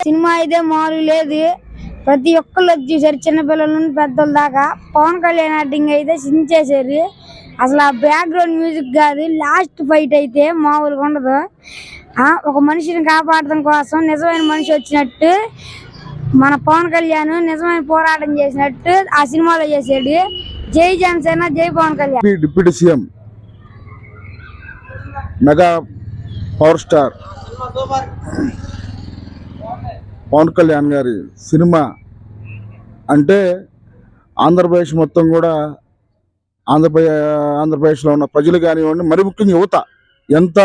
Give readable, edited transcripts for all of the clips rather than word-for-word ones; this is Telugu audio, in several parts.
సినిమా అయితే మామూలు లేదు. ప్రతి ఒక్కళ్ళు వచ్చి చూసారు, చిన్నపిల్లల నుండి పెద్దల దాకా. పవన్ కళ్యాణ్ యాక్టింగ్ అయితే సించేసారు. అసలు ఆ బ్యాక్గ్రౌండ్ మ్యూజిక్ కాదు, లాస్ట్ ఫైట్ అయితే మామూలుగా ఉండదు. ఒక మనిషిని కాపాడటం కోసం నిజమైన మనిషి వచ్చినట్టు మన పవన్ కళ్యాణ్ నిజమైన పోరాటం చేసినట్టు ఆ సినిమాలో చేసాడు. జై జనసేన, జై Pawan Kalyan. Deputy CM mega power star Pawan Kalyan గారి సినిమా అంటే ఆంధ్రప్రదేశ్ మొత్తం కూడా ఆంధ్రప్రదేశ్లో ఉన్న ప్రజలు కానివ్వండి, మరి ముఖ్యంగా యువత ఎంత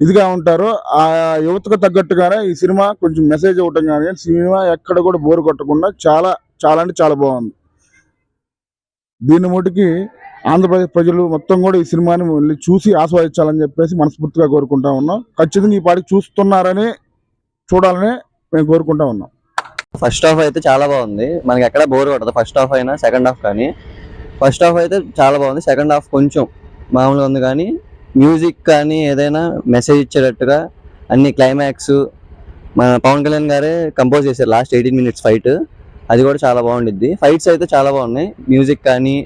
ఇదిగా ఉంటారో ఆ యువతకు తగ్గట్టుగానే ఈ సినిమా కొంచెం మెసేజ్ ఇవ్వటం కానీ, సినిమా ఎక్కడ కూడా బోరు కొట్టకుండా చాలా చాలా అంటే చాలా బాగుంది. దీని ముటికి ఆంధ్రప్రదేశ్ ప్రజలు మొత్తం కూడా ఈ సినిమాని వెళ్ళి చూసి ఆస్వాదించాలని చెప్పేసి మనస్ఫూర్తిగా కోరుకుంటా ఉన్నాం. ఖచ్చితంగా ఈ పాటికి చూస్తున్నారని చూడాలని మేము కోరుకుంటా ఉన్నాం. ఫస్ట్ హాఫ్ అయితే చాలా బాగుంది, మనకి ఎక్కడ బోర్ కొట్టదు. ఫస్ట్ హాఫ్ అయినా సెకండ్ హాఫ్ కానీ, ఫస్ట్ హాఫ్ అయితే చాలా బాగుంది. సెకండ్ హాఫ్ కొంచెం మామూలుగా ఉంది, కానీ మ్యూజిక్ కానీ ఏదైనా మెసేజ్ ఇచ్చేటట్టుగా అన్ని క్లైమాక్స్ మన పవన్ కళ్యాణ్ గారే కంపోజ్ చేశారు. లాస్ట్ 18 minutes ఫైట్, అది కూడా చాలా బాగుండిద్ది. ఫైట్స్ అయితే చాలా బాగున్నాయి, మ్యూజిక్ కానీ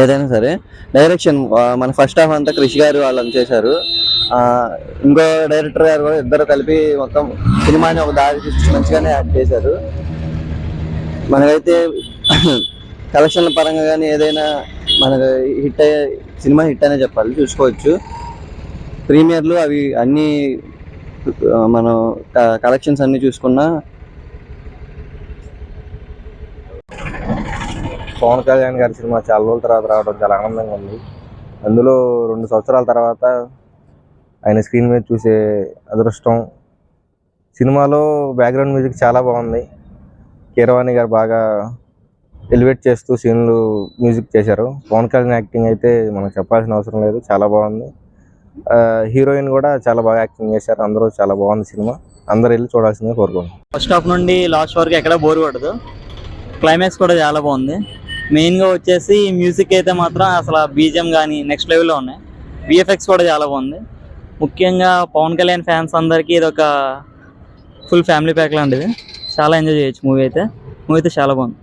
ఏదైనా సరే. డైరెక్షన్ మన ఫస్ట్ హాఫ్ అంతా క్రిష్ గారు వాళ్ళని చేశారు. ఇంకో డైరెక్టర్ గారు కూడా ఇద్దరు కలిపి మొత్తం సినిమాని ఒక దారి మంచిగానే యాడ్ చేశారు. మనకైతే కలెక్షన్ల పరంగా కానీ ఏదైనా మనకు హిట్ అయ్యే సినిమా హిట్ అనే చెప్పాలి, చూసుకోవచ్చు. ప్రీమియర్లు అవి అన్నీ మనం కలెక్షన్స్ అన్నీ చూసుకున్నా పవన్ కళ్యాణ్ గారి సినిమా చాలా రోజుల తర్వాత రావడం చాలా ఆనందంగా ఉంది. అందులో 2 సంవత్సరాల తర్వాత ఆయన స్క్రీన్ మీద చూసే అదృష్టం. సినిమాలో బ్యాక్గ్రౌండ్ మ్యూజిక్ చాలా బాగుంది. కీరవాణి గారు బాగా ఎలివేట్ చేస్తూ సీన్లు మ్యూజిక్ చేశారు. పవన్ కళ్యాణ్ యాక్టింగ్ అయితే మనం చెప్పాల్సిన అవసరం లేదు, చాలా బాగుంది. హీరోయిన్ కూడా చాలా బాగా యాక్టింగ్ చేశారు. అందరూ చాలా బాగుంది సినిమా, అందరూ వెళ్ళి చూడాల్సిందిగా కోరుకుంటున్నాం. ఫస్ట్ హాఫ్ నుండి లాస్ట్ వరకు ఎక్కడ బోర్ కొట్టదు. క్లైమాక్స్ కూడా చాలా బాగుంది. మెయిన్గా వచ్చేసి మ్యూజిక్ అయితే మాత్రం అసలు బీజిఎం కానీ నెక్స్ట్ లెవెల్లో ఉన్నాయి. విఎఫ్ఎక్స్ కూడా చాలా బాగుంది. ముఖ్యంగా పవన్ కళ్యాణ్ ఫ్యాన్స్ అందరికీ ఇది ఒక ఫుల్ ఫ్యామిలీ ప్యాక్ లాంటిది. చాలా ఎంజాయ్ చేయొచ్చు మూవీ అయితే చాలా బాగుంది.